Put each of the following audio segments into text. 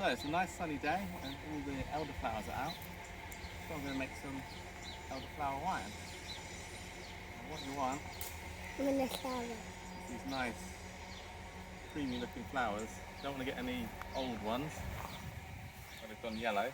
So it's a nice sunny day and all the elderflowers are out. So I'm going to make some elderflower wine. And what you want When the flower. is these nice creamy looking flowers. Don't want to get any old ones when they've gone yellow.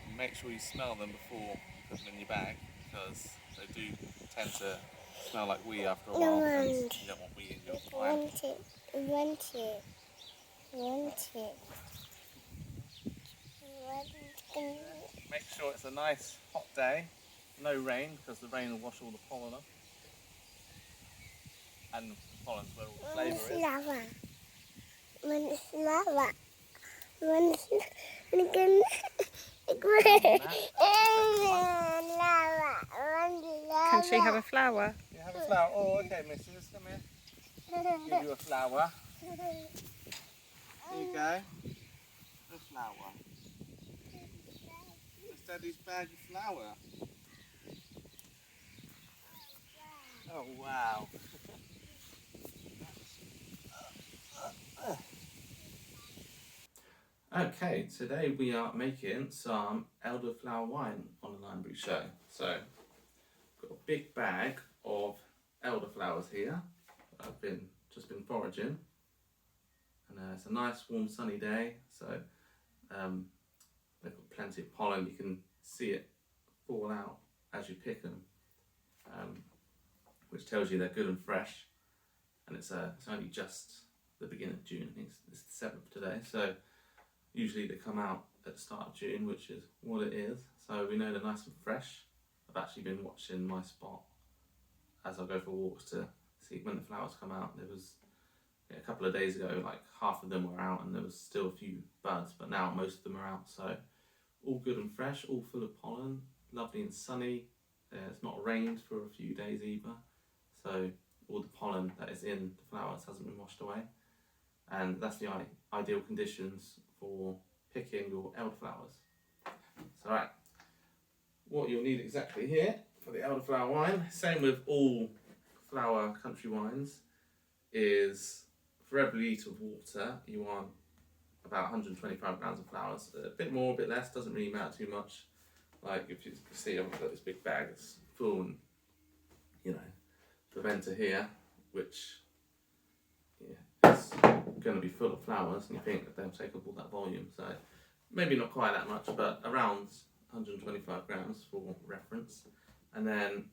And make sure you smell them before you put them in your bag, because they do tend to smell like wee after a while, and you don't want wee in your wine. Want it. Make sure it's a nice hot day, no rain, because the rain will wash all the pollen off. And the pollen's where all the flavour is. Can she have a flower? You have a flower? Oh, okay, missus, come here. Give you a flower. Here you go. A flower. It's Daddy's bag of flour. Oh, wow. Okay, today we are making some elderflower wine on the Brew show. So, I've got a big bag of elderflowers here. I've just been foraging, and it's a nice warm sunny day. So they've got plenty of pollen. You can see it fall out as you pick them, which tells you they're good and fresh. And it's only just the beginning of June. I think it's the 7th today. So usually they come out at the start of June, which is what it is. So we know they're nice and fresh. I've actually been watching my spot as I go for walks to see when the flowers come out. There was a couple of days ago, like half of them were out and there was still a few buds, but now most of them are out. So all good and fresh, all full of pollen, lovely and sunny. It's not rained for a few days either. So all the pollen that is in the flowers hasn't been washed away. And that's the ideal conditions for picking your elderflowers. So right, what you'll need exactly here for the elderflower wine, same with all flower country wines, is for every litre of water you want about 125 grams of flowers. A bit more, a bit less, doesn't really matter too much. Like if you can see, I've got this big bag, it's full, and you know, the venter here, which is going to be full of flowers, and you think that they'll take up all that volume. So maybe not quite that much, but around 125 grams for reference. And then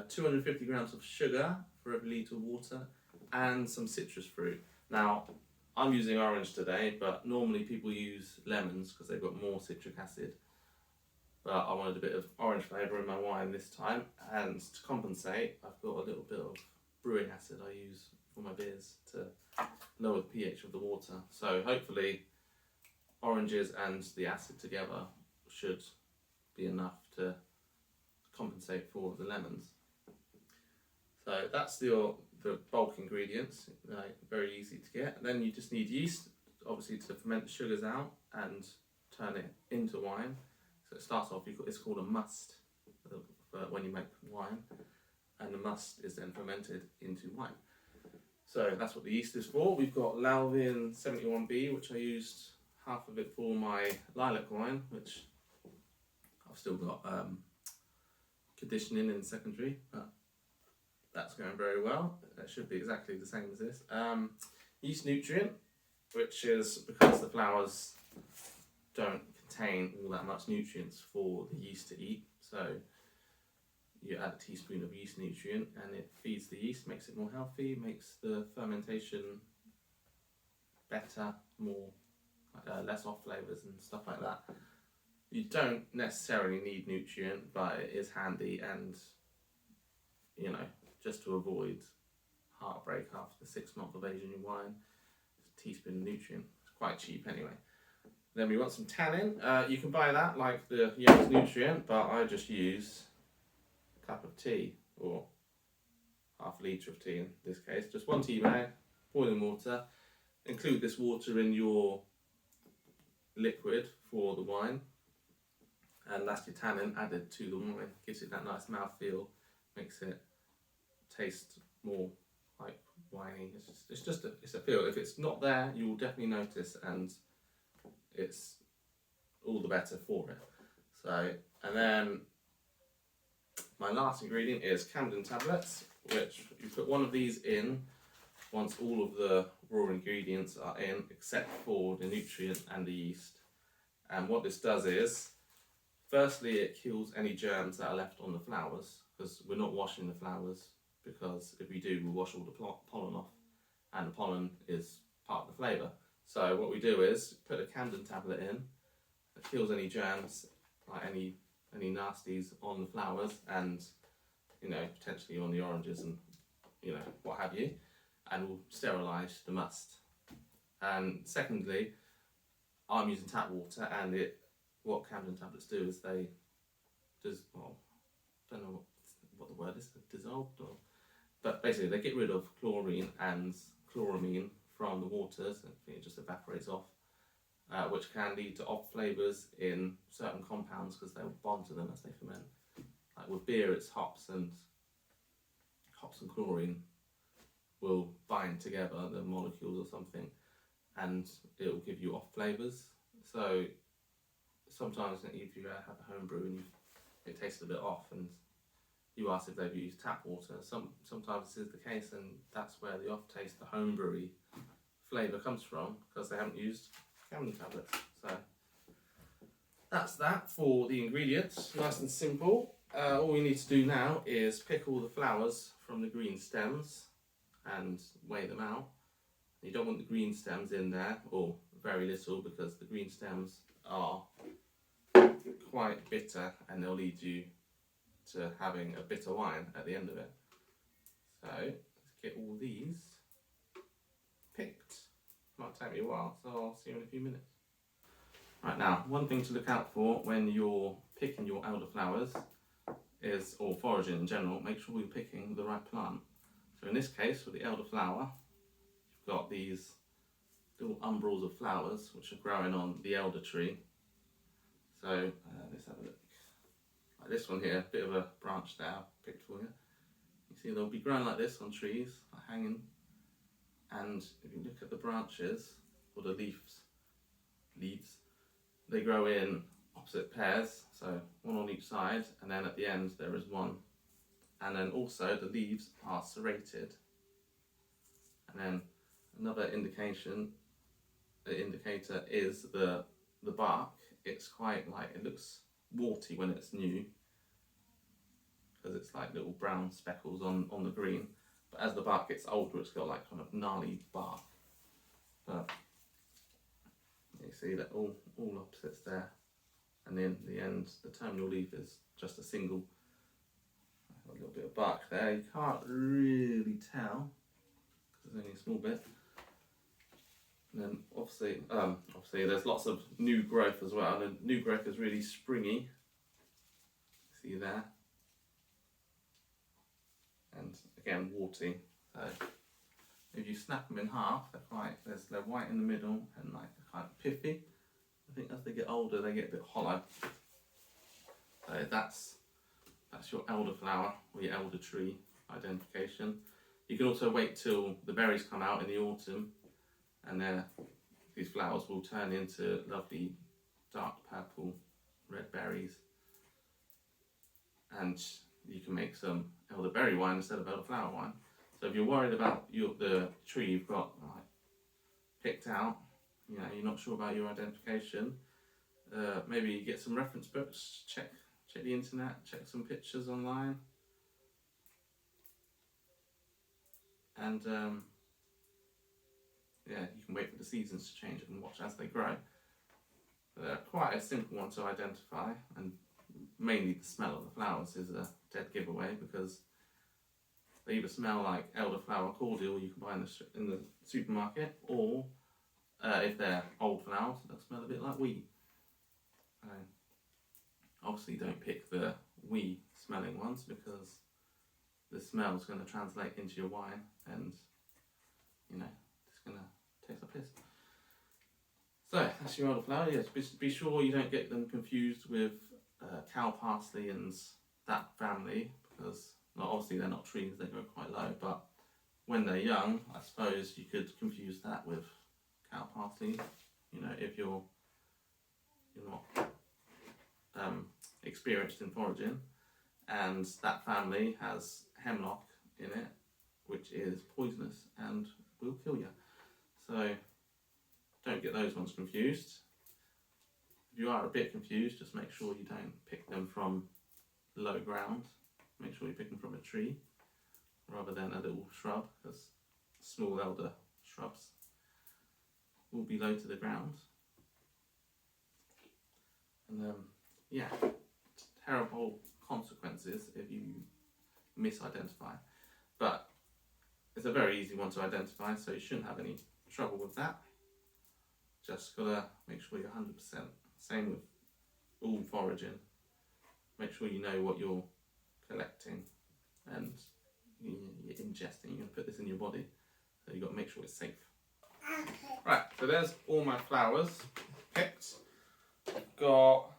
250 grams of sugar for every litre of water, and some citrus fruit. Now, I'm using orange today, but normally people use lemons because they've got more citric acid. But I wanted a bit of orange flavour in my wine this time, and to compensate, I've got a little bit of brewing acid I use for my beers to lower the pH of the water. So hopefully oranges and the acid together should be enough to compensate for the lemons. So that's the bulk ingredients, very easy to get. And then you just need yeast, obviously, to ferment the sugars out and turn it into wine. So it starts off, it's called a must when you make wine, and the must is then fermented into wine. So that's what the yeast is for. We've got Lalvin 71B, which I used half of it for my lilac wine, which I've still got conditioning in secondary, but that's going very well. It should be exactly the same as this. Yeast nutrient, which is because the flowers don't contain all that much nutrients for the yeast to eat. So you add a teaspoon of yeast nutrient and it feeds the yeast, makes it more healthy, makes the fermentation better, more less off flavours and stuff like that. You don't necessarily need nutrient, but it is handy, and you know, just to avoid heartbreak after the 6th month of aging your wine, a teaspoon of nutrient. It's quite cheap anyway. Then we want some tannin. You can buy that like the Young's nutrient, but I just use a cup of tea, or half a litre of tea in this case. Just 1 tea bag, boiling water. Include this water in your liquid for the wine, and that's your tannin added to the wine. Gives it that nice mouthfeel, makes it taste more like winey. It's a feel. If it's not there, you will definitely notice, and it's all the better for it. So, and then my last ingredient is Camden tablets, which you put one of these in once all of the raw ingredients are in, except for the nutrient and the yeast. And what this does is, firstly, it kills any germs that are left on the flowers, because we're not washing the flowers, because if we do, we'll wash all the pollen off, and the pollen is part of the flavour. So what we do is put a Camden tablet in, it kills any germs, like any nasties on the flowers, and potentially on the oranges and what have you, and will sterilise the must. And secondly, I'm using tap water, and what Camden tablets do is they don't know what the word is, dissolved, but basically they get rid of chlorine and chloramine from the waters, and it just evaporates off, which can lead to off flavours in certain compounds because they'll bond to them as they ferment. Like with beer, it's hops and chlorine will bind together, the molecules or something, and it will give you off flavours. So sometimes if you have a home brew and it tastes a bit off, and you ask if they've used tap water, sometimes this is the case, and that's where the off taste, the home brewy flavour comes from, because they haven't used Camden tablets. So that's that for the ingredients, nice and simple. All we need to do now is pick all the flowers from the green stems and weigh them out. You don't want the green stems in there, or very little, because the green stems are quite bitter and they'll lead you to having a bitter wine at the end of it. So let's get all these picked. Might take me a while, so I'll see you in a few minutes. Right, now, one thing to look out for when you're picking your elderflowers is, or foraging in general, make sure you're picking the right plant. So in this case, for the elderflower, you've got these little umbrels of flowers which are growing on the elder tree. So let's have a look. Like this one here, a bit of a branch there I've picked for you. You see they'll be growing like this on trees, like hanging. And if you look at the branches, or the leaves, they grow in opposite pairs, so one on each side, and then at the end there is one. And then also the leaves are serrated. And then another indicator is the bark. It's quite it looks warty when it's new, because it's like little brown speckles on the green. But as the bark gets older, it's got kind of gnarly bark. But you see that all opposites there. And then the end, the terminal leaf is just a single. A little bit of bark there. You can't really tell because there's only a small bit. And then obviously there's lots of new growth as well. And the new growth is really springy. See there. And again, warty. So if you snap them in half, they're white in the middle and kind of piffy. I think as they get older, they get a bit hollow. So that's your elderflower or your elder tree identification. You can also wait till the berries come out in the autumn, and these flowers will turn into lovely dark purple, red berries, and you can make some elderberry wine instead of elderflower wine. So if you're worried about the tree you've got picked out, you're not sure about your identification, maybe you get some reference books, check the internet, check some pictures online, and you can wait for the seasons to change and watch as they grow. They're quite a simple one to identify, and mainly the smell of the flowers is a dead giveaway, because they either smell like elderflower cordial you can buy in the supermarket, or if they're old flowers, they'll smell a bit like wheat. Obviously don't pick the wee smelling ones, because the smell is going to translate into your wine, and it's going to taste like piss. So that's your elderflower. Yes, be sure you don't get them confused with cow parsley and that family, because obviously they're not trees, they grow quite low, but when they're young, I suppose you could confuse that with cow parsley. If you're you're not experienced in foraging, and that family has hemlock in it, which is poisonous and will kill you. So don't get those ones confused. If you are a bit confused, just make sure you don't pick them from low ground. Make sure you pick them from a tree rather than a little shrub, because small elder shrubs will be low to the ground. And yeah, terrible consequences if you misidentify. But it's a very easy one to identify, so you shouldn't have any trouble with that. Just gotta make sure you're 100%. Same with all foraging. Make sure you know what you're collecting and you're ingesting. You're gonna put this in your body, so you've got to make sure it's safe. Right, so there's all my flowers picked. Got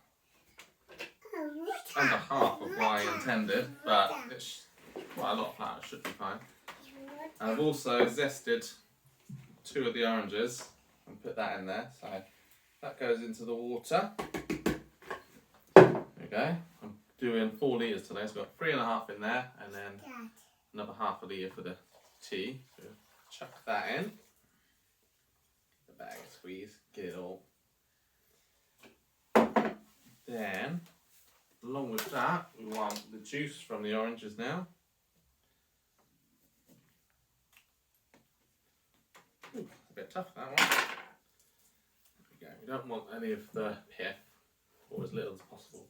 under half of what I intended, but it's quite a lot of flowers, should be fine. And I've also zested 2 of the oranges and put that in there, so that goes into the water. There we go. I'm doing 4 litres today, so I've got 3.5 in there, and then another half a litre for the tea. So chuck that in. The bag squeeze, get it all. Then, along with that, we want the juice from the oranges now. Ooh, a bit tough, that one. There we go. We don't want any of the pith, or as little as possible.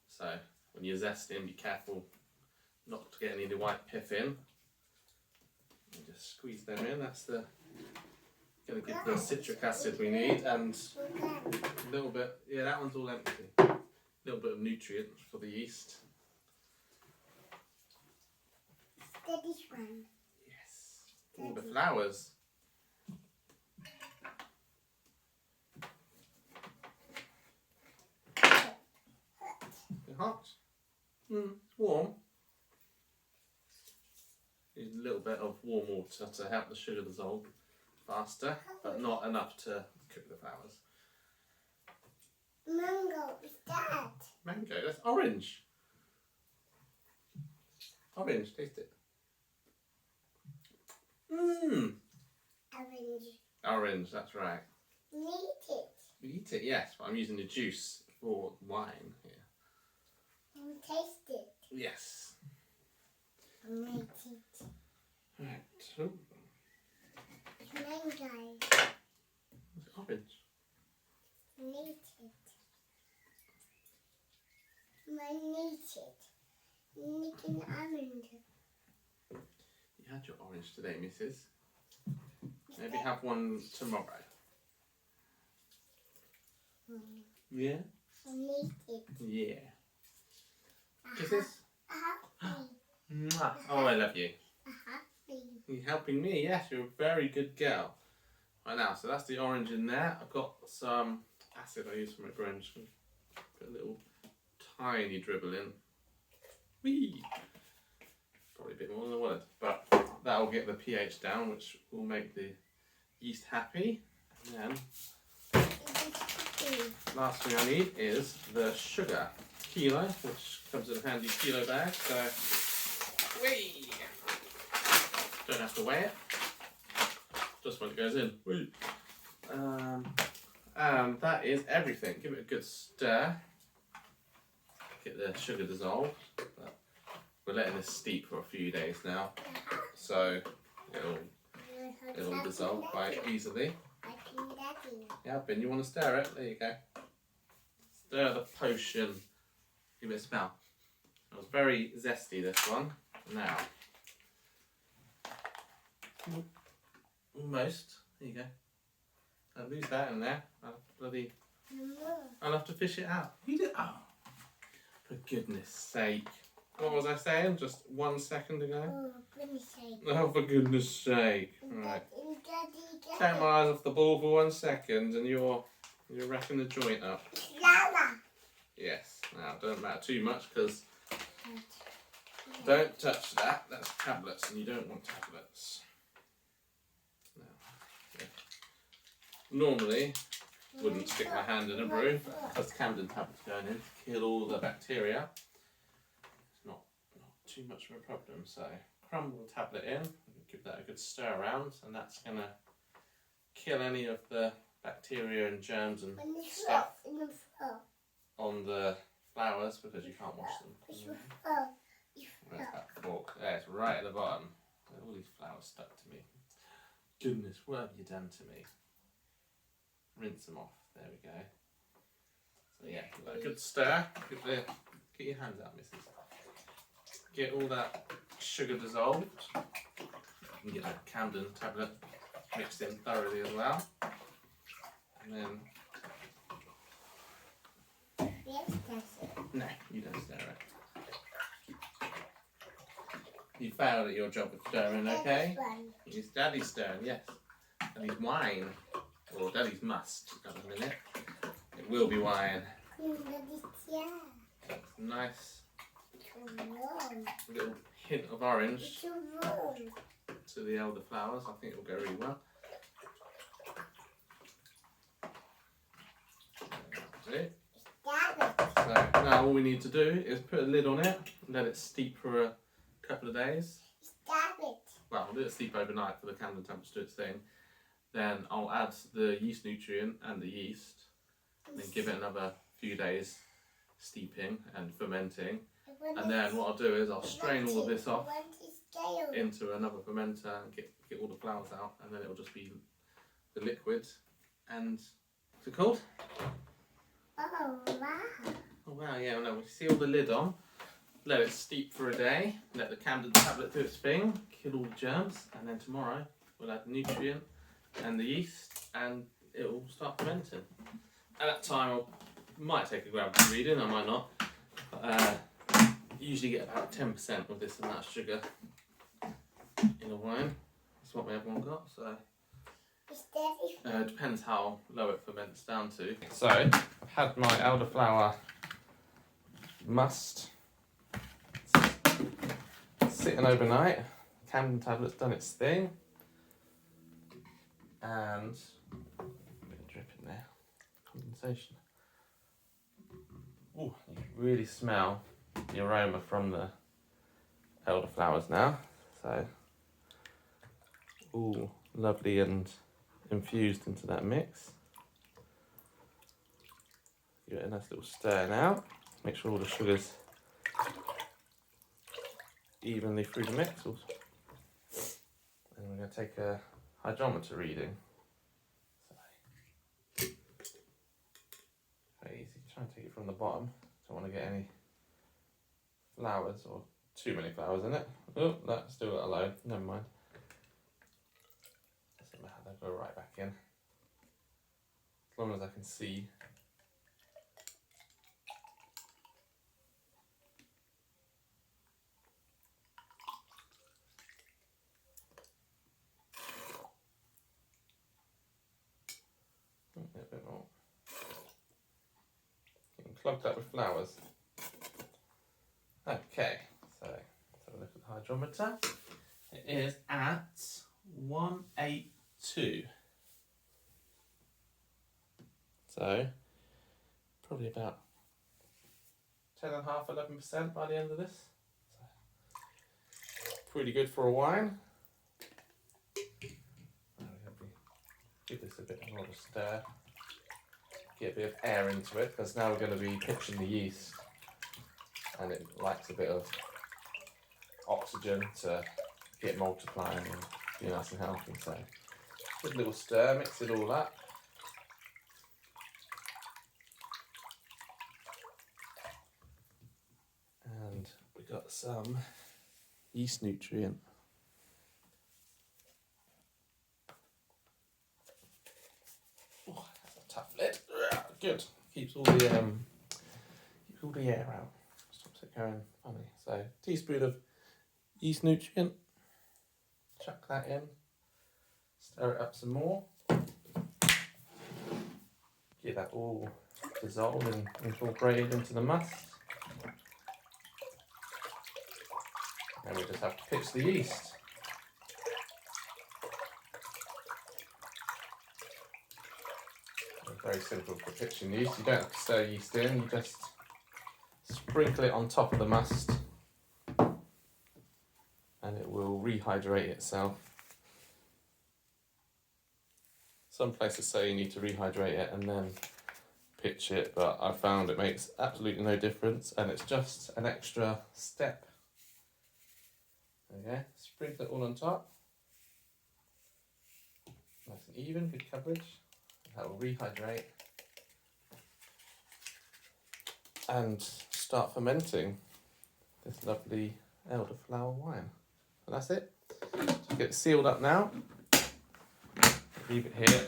So when you're zesting, be careful not to get any of the white pith in. And just squeeze them in. That's the going to give the citric acid we need, and a little bit. Yeah, that one's all empty. A little bit of nutrient for the yeast. This one. Yes. All the flowers. They're hot. Warm. Need a little bit of warm water to help the sugar dissolve faster, but not enough to cook the flowers. Mango, is that? Mango, that's orange. Orange, taste it. Orange. Orange, that's right. Eat it. You eat it, yes, but I'm using the juice for wine here. Taste it. Yes. Eat it. Right, so Mango. it's orange. Eat it. Eat it. Eat an orange. You had your orange today, missus. Maybe have one tomorrow. Yeah? Eat it. Yeah. Kisses? Mwah. Oh, I love you. You're helping me, yes, you're a very good girl. Right now, so that's the orange in there. I've got some acid I use for my brewing. Just gonna put a little tiny dribble in. Whee! Probably a bit more than I wanted, but that will get the pH down, which will make the yeast happy. And then, last thing I need is the sugar. Kilo, which comes in a handy kilo bag, so whee! Don't have to weigh it, just when it goes in. Whee! And that is everything. Give it a good stir. Get the sugar dissolved. But we're letting this steep for a few days now, so it'll dissolve quite easily. Yeah, Ben, you want to stir it? There you go. Stir the potion. Give it a smell. It was very zesty, this one. Now, almost. There you go. I'll lose that in there. I'll have to fish it out. You did. Oh, for goodness sake! What was I saying? Just 1 second ago. Oh, goodness sake. Oh, for goodness sake! Right. Take my eyes off the ball for 1 second, and you're wrecking the joint up. Lava. Yes. Now, don't matter too much because don't touch that. That's tablets, and you don't want tablets. Now, yeah. Normally, wouldn't stick my hand in a brew, but because Camden tablet's going in to kill all the bacteria, it's not too much of a problem. So crumble the tablet in, give that a good stir around, and that's going to kill any of the bacteria and germs and stuff on the flowers because you can't wash them. Where's that fork? There, it's right at the bottom. All these flowers stuck to me. Goodness, what have you done to me? Rinse them off. There we go. So yeah, give that a good stir. Get your hands out, missus. Get all that sugar dissolved. You can get that Camden tablet mixed in thoroughly as well. And then... No, you don't stir it. You failed at your job of stirring, okay? It's Daddy's stirring, yes. Daddy's wine. Or Daddy's must. Got a minute. It will be wine. Nice little hint of orange to the elderflowers. I think it will go really well. That's it. So now all we need to do is put a lid on it, let it steep for a couple of days. Well, we'll do it steep overnight for the Camden temperature to do its thing. Then I'll add the yeast nutrient and the yeast, and then give it another few days steeping and fermenting. And then what I'll do is I'll strain all of this off into another fermenter and get all the flowers out, and then it'll just be the liquid. And what's it called? Oh wow! Oh wow! Yeah, no, we seal the lid on, let it steep for a day, let the Camden tablet do its thing, kill all the germs, and then tomorrow we'll add the nutrient and the yeast, and it will start fermenting. At that time, I might take a gravity reading, I might not. Usually get about 10% with this amount of sugar in a wine. That's what everyone got. So depends how low it ferments down to. So had my elderflower must sitting overnight. Camden tablet's done its thing. And a bit of drip in there, condensation. Oh, you can really smell the aroma from the elderflowers now. So, all lovely and infused into that mix. Give it a nice little stir now. Make sure all the sugar's evenly through the mix. And we're going to take a hydrometer reading. So, very easy. Try and take it from the bottom. Don't want to get any flowers or too many flowers in it. Oh, that's still got a load. Never mind. Doesn't matter. They'll go right back in. As long as I can see. A bit more. Getting clogged up with flowers. Okay, so let's have a look at the hydrometer. It is at 182. So probably about 10.5%, 11% by the end of this. So, pretty good for a wine. Give this a bit more of a stir. Get a bit of air into it, because now we're going to be pitching the yeast, and it likes a bit of oxygen to get multiplying and be nice and healthy. So, good little stir, mix it all up. And we got some yeast nutrient. Oh, that's a tough lid. Good. Keeps all the air out. Stops it going funny. So, teaspoon of yeast nutrient. Chuck that in. Stir it up some more. Get that all dissolved and incorporated into the must. And we just have to pitch the yeast. Very simple for kitchen use. You don't have to stir yeast in, you just sprinkle it on top of the must and it will rehydrate itself. Some places say you need to rehydrate it and then pitch it, but I found it makes absolutely no difference and it's just an extra step. Okay, sprinkle it all on top. Nice and even, good coverage. That will rehydrate and start fermenting this lovely elderflower wine. And that's it. So get it sealed up now. Leave it here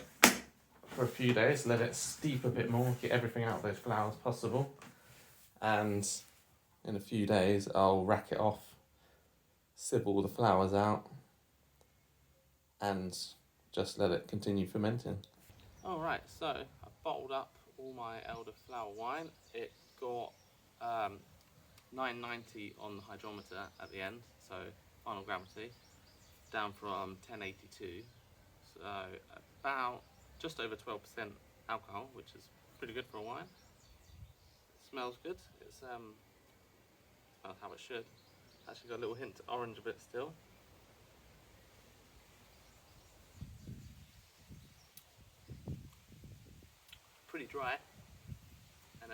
for a few days, let it steep a bit more, get everything out of those flowers possible. And in a few days I'll rack it off, sieve all the flowers out and just let it continue fermenting. Alright, so I bottled up all my elderflower wine. It got 990 on the hydrometer at the end, so final gravity, down from 1082. So about just over 12% alcohol, which is pretty good for a wine. It smells good. It smells how it should. Actually got a little hint of orange a bit still. Pretty dry, and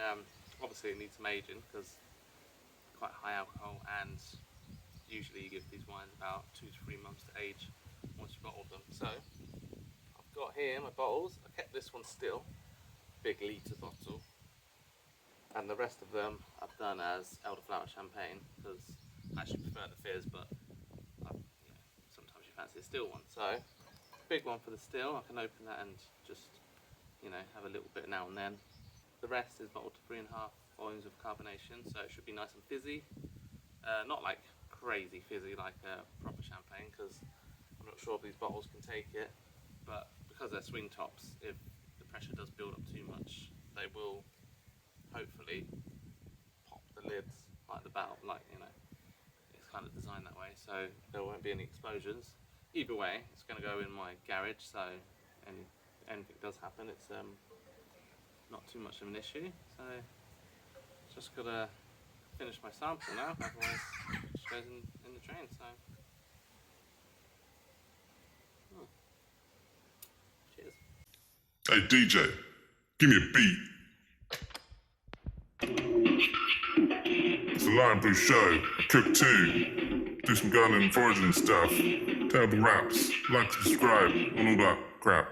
obviously it needs some aging because it's quite high alcohol, and usually you give these wines about 2 to 3 months to age once you've bottled them. So I've got here my bottles. I kept this one still, big litre bottle, and the rest of them I've done as elderflower champagne because I actually prefer the fizz, but sometimes you fancy a still one. So big one for the still. I can open that and just have a little bit now and then. The rest is bottled to 3.5 volumes of carbonation, so it should be nice and fizzy. Not like crazy fizzy like a proper champagne, because I'm not sure if these bottles can take it, but because they're swing tops, if the pressure does build up too much, they will hopefully pop the lids like the valve, it's kind of designed that way, so there won't be any explosions. Either way, it's going to go in my garage, so anything does happen, it's not too much of an issue. So just got to finish my sample now, otherwise it just goes in the drain. So cheers. Hey DJ, give me a beat. It's the Lion Brew show. I cook too. Do some gardening and foraging stuff. Terrible raps. Like, subscribe, and all that crap.